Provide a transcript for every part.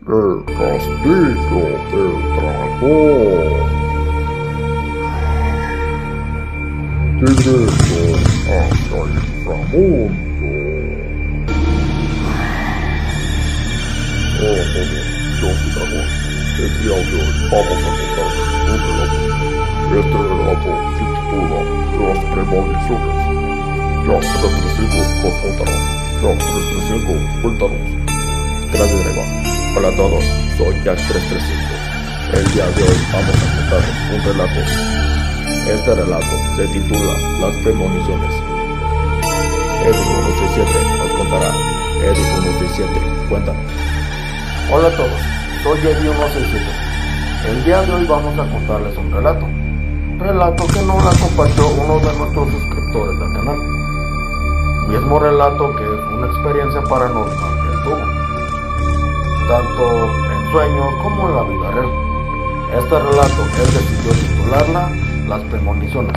El castillo del dragón. Directo hacia el inframundo. Oh, yo soy dragón. El día de hoy vamos a contar un relato. Este relato se titula Las premoniciones. Ya 335 nos contará. Ya 335, cuéntanos. Gracias, Dreva. Hola a todos, soy Jack 335. El día de hoy vamos a contarles un relato. Este relato se titula Las premoniciones. Eric 167 nos contará. Eric 167, cuéntanos. Hola a todos, soy Eddie 167. El día de hoy vamos a contarles un relato. Relato que nos la compartió uno de nuestros suscriptores del canal. Mismo relato que es una experiencia paranormal que él tuvo, tanto en sueños como en la vida real. Este relato él decidió titularla Las premoniciones.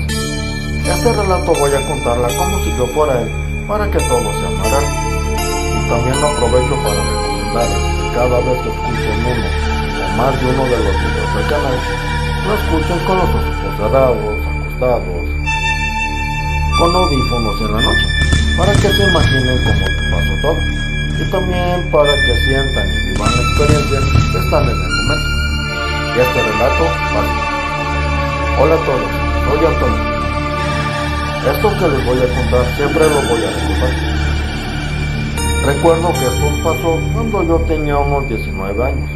Este relato voy a contarla como si yo fuera él, para que todos se amaran. Y también aprovecho para recomendarles que cada vez que escuchen uno o más de uno de los videos del canal, lo escuchen con los ojos cerrados, acostados, con audífonos en la noche, para que se imaginen cómo pasó todo. Y también para que sientan y vivan la experiencia que están en el momento. Y este relato va así. Hola a todos, soy Antonio. Esto que les voy a contar siempre lo voy a recordar. Recuerdo que esto pasó cuando yo tenía unos 19 años.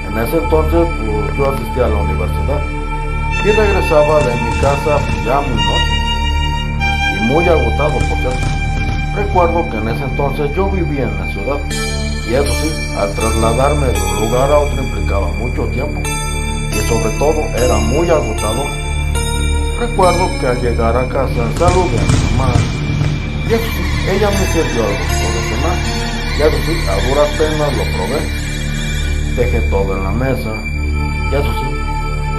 En ese entonces pues, yo asistía a la universidad y regresaba de mi casa ya muy noche y muy agotado, por cierto. Recuerdo que en ese entonces yo vivía en la ciudad y eso sí, al trasladarme de un lugar a otro implicaba mucho tiempo y sobre todo era muy agotador. Recuerdo que al llegar a casa saludé a mi mamá y eso sí, ella me sirvió algo de cenar y eso sí, a duras penas lo probé. Dejé todo en la mesa y eso sí,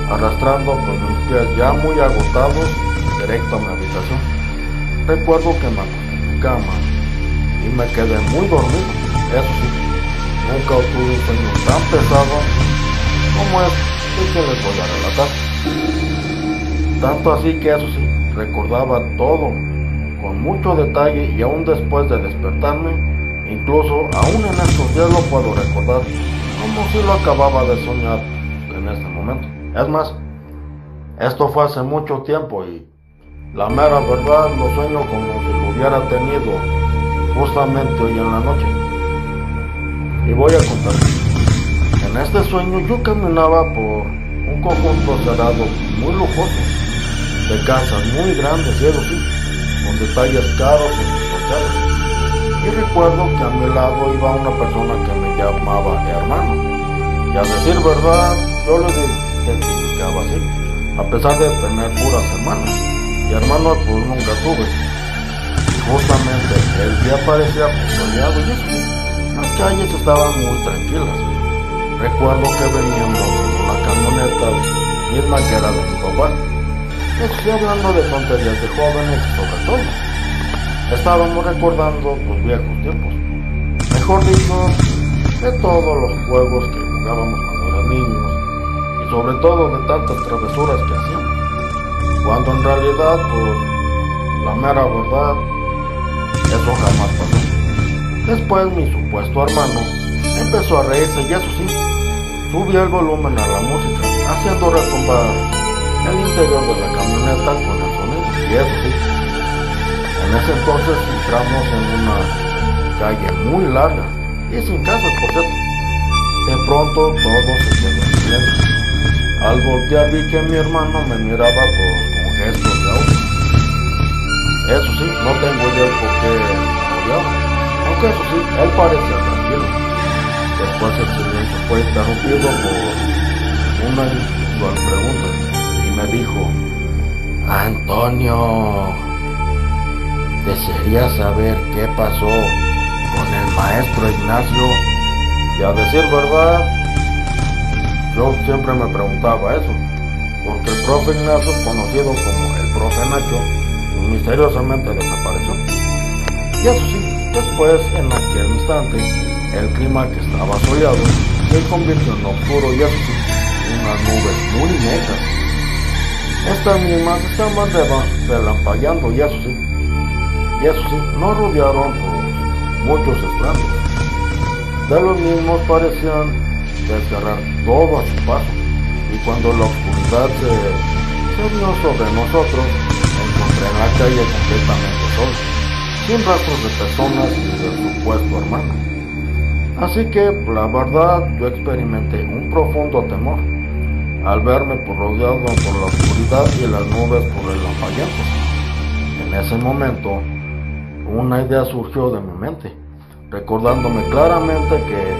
arrastrando con mis pies ya muy agotados directo a mi habitación. Recuerdo que me acosté en mi cama y me quedé muy dormido. Eso sí, nunca tuve un sueño tan pesado como este que les voy a relatar. Tanto así que eso sí, recordaba todo con mucho detalle y aún después de despertarme, incluso aún en estos días lo puedo recordar como si lo acababa de soñar en este momento. Es más, esto fue hace mucho tiempo y la mera verdad lo sueño como si lo hubiera tenido justamente hoy en la noche. Y voy a contar. En este sueño yo caminaba por un conjunto cerrado muy lujoso, de casas muy grandes y eso sí, con detalles caros en sus fachadas. Y recuerdo que a mi lado iba una persona que me llamaba hermano. Y a decir verdad, yo le identificaba así, a pesar de tener puras hermanas. Y hermanos pues nunca tuve. Y justamente el día parecía soleado y eso sí, las calles estaban muy tranquilas. Recuerdo que veníamos en una camioneta misma que era de mi papá. Estoy hablando de tonterías de jóvenes sobre todo. Estábamos recordando los viejos tiempos. Mejor dicho, de todos los juegos que jugábamos cuando eran niños. Y sobre todo de tantas travesuras que hacíamos. Cuando en realidad, pues, la mera verdad, eso jamás pasó. Después mi supuesto hermano empezó a reírse y eso sí, subía el volumen a la música, haciendo retumbar el interior de la camioneta con el sonido. Y eso sí, en ese entonces entramos en una calle muy larga y sin casas, por cierto. De pronto todo se quedó en silencio. Al voltear vi que mi hermano me miraba con gestos de audio. Eso sí, no tengo idea de por qué me odiaba, aunque eso sí, él parecía tranquilo. Después el silencio fue interrumpido por una inusual pregunta y me dijo: Antonio, ¿desearía saber qué pasó con el maestro Ignacio? Y a decir verdad, yo siempre me preguntaba eso, porque el profe Ignacio, conocido como el profe Nacho, misteriosamente desapareció. Y eso sí, después, en aquel instante, el clima que estaba soleado se convirtió en oscuro y así, unas nubes muy negras. Estas mismas estaban relampagueando y eso sí, nos rodearon por muchos estragos. De los mismos parecían desgarrar todo a su paso, y cuando la oscuridad se vio sobre nosotros, encontré en la calle completamente sola, sin rastros de personas ni del supuesto hermano. Así que, la verdad, yo experimenté un profundo temor al verme rodeado por la oscuridad y las nubes por el lampagueantes. En ese momento, una idea surgió de mi mente, recordándome claramente que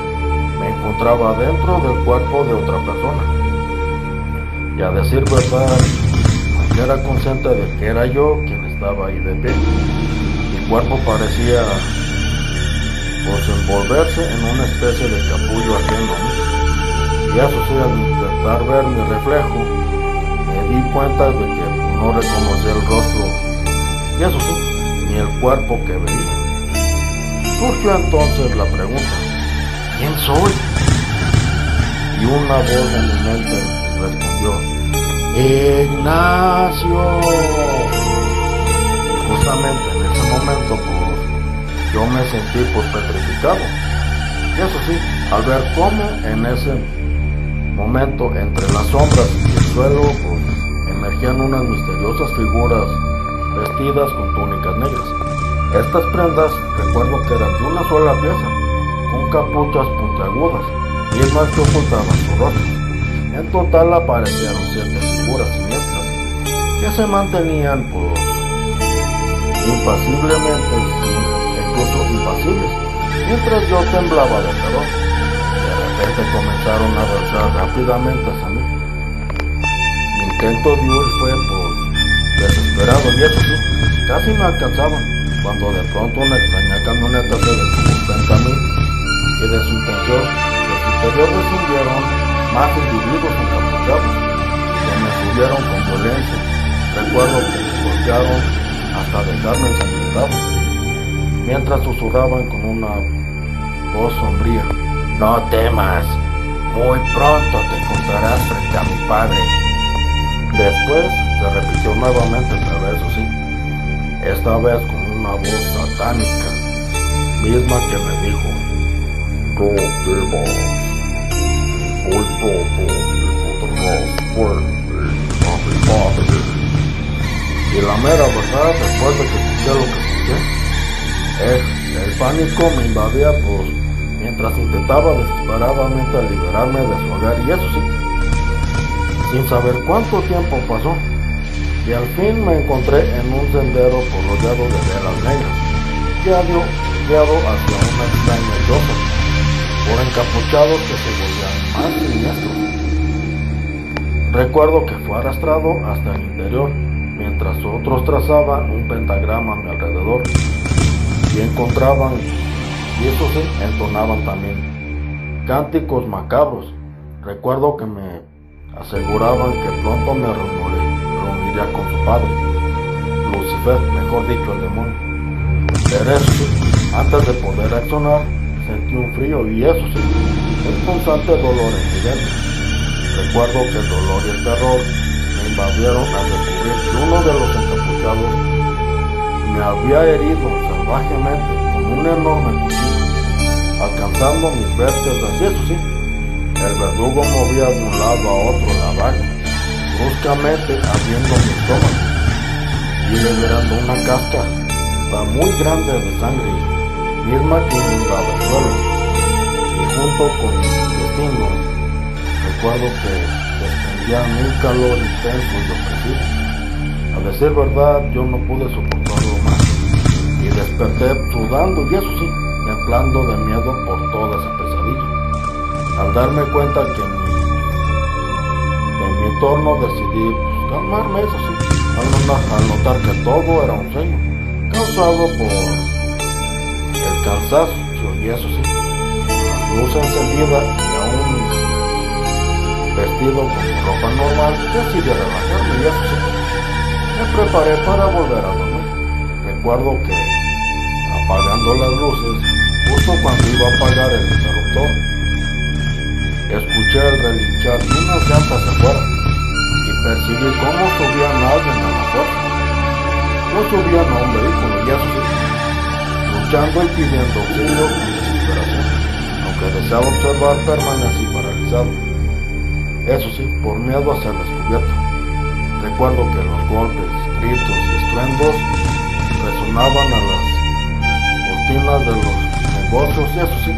me encontraba dentro del cuerpo de otra persona. Y a decir verdad, era consciente de que era yo quien estaba ahí de pie. Mi cuerpo parecía envolverse en una especie de capullo ajeno a mí. Y eso sí, al intentar ver mi reflejo, me di cuenta de que no reconocía el rostro, y eso sí, ni el cuerpo que veía. Surgió entonces la pregunta: ¿quién soy? Y una voz en mi mente respondió: ¡Ignacio! Y justamente en ese momento, yo me sentí petrificado. Y eso sí, al ver cómo en ese momento, entre las sombras y el suelo, emergían unas misteriosas figuras vestidas con túnicas negras. Estas prendas recuerdo que eran de una sola pieza, con capuchas puntiagudas, mismas que ocultaban su rostro. En total aparecieron 7 figuras siniestras, que se mantenían impasiblemente, incluso impasibles, mientras yo temblaba de terror. De repente comenzaron a avanzar rápidamente hacia mí. Mi intento de huir fue desesperado, y eso sí, casi me alcanzaban, cuando de pronto una extraña camioneta se detuvo frente a mí, y de su interior descendieron más individuos encapuchados, que me subieron con violencia. Recuerdo que me golpearon hasta dejarme ensangrentado, mientras susurraban con una voz sombría: no temas, muy pronto te encontrarás frente a mi padre. Después se repitió nuevamente, pero eso sí, esta vez con una voz satánica, misma que me dijo: no temas, muy pronto te encontrarás frente a mi padre. Y la mera verdad, después de que escuché lo que escuché, el pánico me invadía mientras intentaba desesperadamente liberarme de su hogar, y eso sí, sin saber cuánto tiempo pasó, y al fin me encontré en un sendero rodeado de velas negras, guiado hacia una extraña choza, por encapuchados que se volvían más siniestros. Recuerdo que fue arrastrado hasta el interior, mientras otros trazaban un pentagrama a mi alrededor, y encontraban, y eso sí, entonaban también cánticos macabros. Recuerdo que me aseguraban que pronto me reuniría con su padre, Lucifer, mejor dicho, el demonio. Pero eso sí, antes de poder reaccionar, sentí un frío, y eso sí, un constante dolor en mi vientre. Recuerdo que el dolor y el terror me invadieron al descubrir que uno de los encapuchados me había herido salvajemente con un enorme cuchillo, alcanzando mis vértebras, y eso sí, el verdugo movía de un lado a otro la vaga, bruscamente abriendo mi estómago y liberando una cascada muy grande de sangre, misma que inundaba el suelo, y junto con mis intestinos, recuerdo que desprendían un calor intenso y opresivo. A decir verdad, yo no pude soportarlo más, y desperté sudando, y eso sí, temblando de miedo por toda esa pesadilla. Al darme cuenta que en mi entorno decidí calmarme, eso sí, al notar que todo era un sueño, causado por el cansancio, y eso sí, la luz encendida, y aún vestido con mi ropa normal, decidí relajarme, y eso sí, me preparé para volver a dormir. Recuerdo que, apagando las luces, justo cuando iba a apagar el interruptor, llantas afuera y percibí cómo subían a alguien a la fuerza. No subían a un vehículo, y eso sí, luchando y pidiendo auxilio con desesperación. Aunque deseaba observar, permanecí paralizado. Eso sí, por miedo a ser descubierto. Recuerdo que los golpes, gritos y estruendos resonaban a las cortinas de los negocios, y eso sí,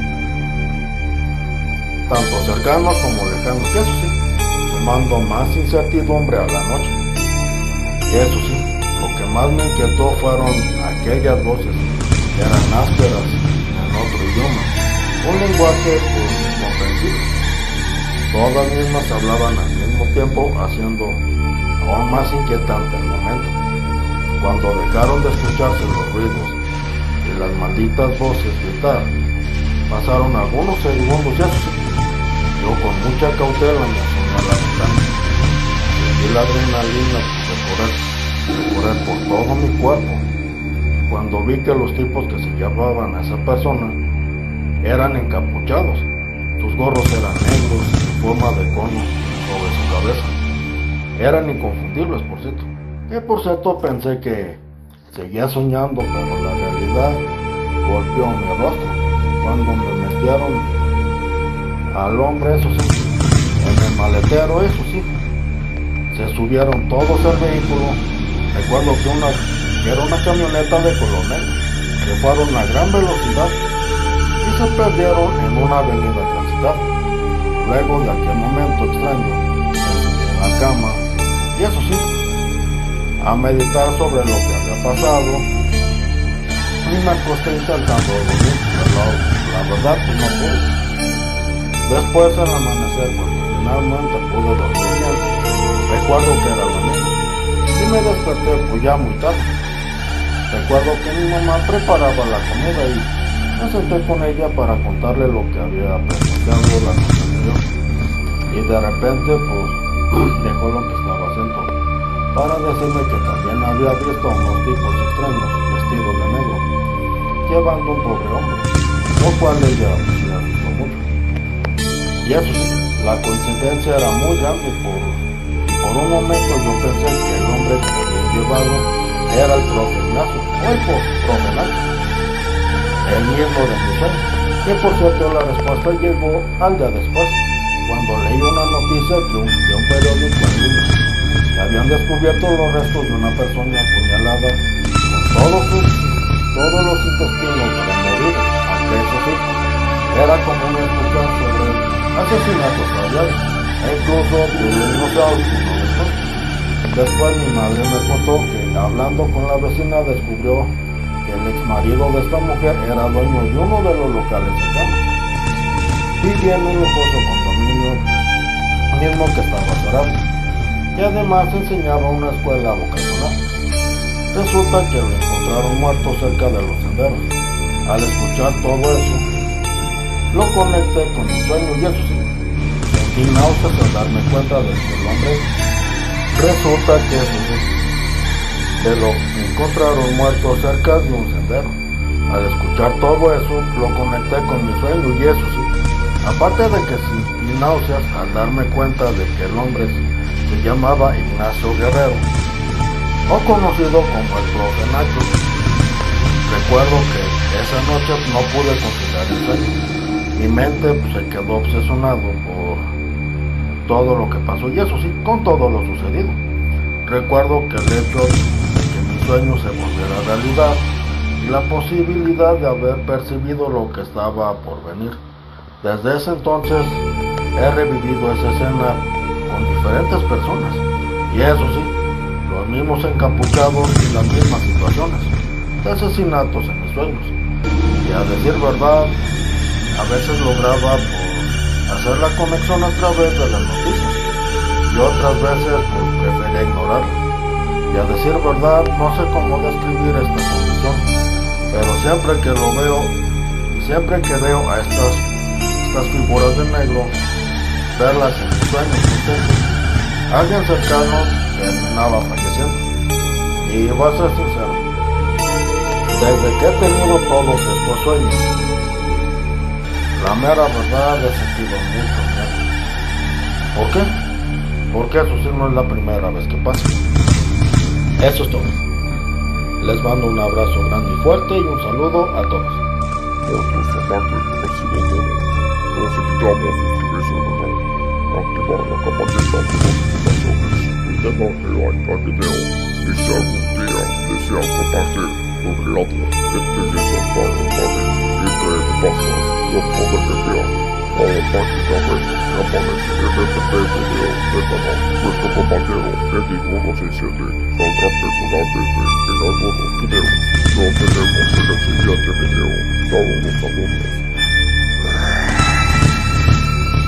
tanto cercanos como lejanos, y eso sí, sumando más incertidumbre a la noche. Y eso sí, lo que más me inquietó fueron aquellas voces que eran ásperas en otro idioma, un lenguaje incomprensible. Todas mismas hablaban al mismo tiempo, haciendo aún más inquietante el momento. Cuando dejaron de escucharse los ruidos y las malditas voces gritar, pasaron algunos segundos, y eso sí, yo con mucha cautela me asomé a la ventana. Sentí la adrenalina recorrer por todo mi cuerpo. Cuando vi que los tipos que se llevaban a esa persona eran encapuchados, sus gorros eran negros en forma de cono sobre su cabeza. Eran inconfundibles, por cierto. Que por cierto pensé que seguía soñando, pero la realidad golpeó mi rostro cuando me metieron al hombre, eso sí, en el maletero, eso sí. Se subieron todos al vehículo. Recuerdo que era una camioneta de color negro, que fueron a gran velocidad y se perdieron en una avenida transitada. Luego de aquel momento extraño, me senté en la cama, y eso sí, a meditar sobre lo que había pasado, y me acosté intentando dormir, pero la verdad que no pude. Después, al amanecer, cuando finalmente pude dormir bien, recuerdo que era domingo y me desperté pues ya muy tarde. Recuerdo que mi mamá preparaba la comida y me senté con ella para contarle lo que había presenciado la noche anterior. Y de repente pues dejó lo que estaba haciendo para decirme que también había visto a unos tipos extraños vestidos de negro llevando un pobre hombre, lo cual ella sí asustó mucho. Y eso sí, la coincidencia era muy grande y por un momento yo pensé que el hombre que habían llevado era el profe Ignacio, o el profe Nacho, el mismo de mi sueño, que por cierto la respuesta llegó al día después, cuando leí una noticia de un periódico en línea, que habían descubierto los restos de una persona apuñalada con todos los intestinos removidos, aunque eso sí, era común escuchar sobre asesinatos seriales, e incluso de un dinosaurio. Después mi madre me contó que hablando con la vecina descubrió que el ex marido de esta mujer era dueño de uno de los locales cercanos, vivía en un lujoso condominio mismo que estaba cerrado, y además enseñaba una escuela vocacional. Resulta que lo encontraron muerto cerca de los senderos. Al escuchar todo eso, lo conecté con mi sueño, y eso sí, sentí náuseas al darme cuenta de que el hombre resulta que lo encontraron muerto cerca de un sendero. Al escuchar todo eso, lo conecté con mi sueño, y eso sí, aparte de que sentí náuseas al darme cuenta de que el hombre se llamaba Ignacio Guerrero, o conocido como el profe Nacho. Recuerdo que esa noche no pude conciliar el sueño. Mi mente se quedó obsesionado por todo lo que pasó, y eso sí, con todo lo sucedido. Recuerdo que el hecho de que mi sueño se volviera realidad y la posibilidad de haber percibido lo que estaba por venir. Desde ese entonces he revivido esa escena con diferentes personas, y eso sí, los mismos encapuchados y las mismas situaciones de asesinatos en mis sueños. Y a decir verdad, a veces lograba hacer la conexión a través de las noticias, y otras veces prefería ignorarla. Y a decir verdad, no sé cómo describir esta condición, pero siempre que lo veo, siempre que veo a estas figuras de negro, verlas en mis sueños, alguien cercano terminaba falleciendo. Y voy a ser sincero, desde que he tenido todos estos sueños, la mera verdad he sentido mucho miedo. ¿Por qué? porque eso sí no es la primera vez que pasa. Eso es todo. Les mando un abrazo grande y fuerte y un saludo a todos. Por nuestra parte, ha sido todo. Los invitamos a suscribirse al canal, activar la campanita de notificaciones y darle like al video. Y si algún día desean compartir sus relatos, experiencias paranormales y creepypastas, los pueden enviar a la página web que aparece en este video del canal. Nuestro compañero Eddie167 saldrá personalmente en algunos videos. Nos veremos en el siguiente video. Saludos a todos.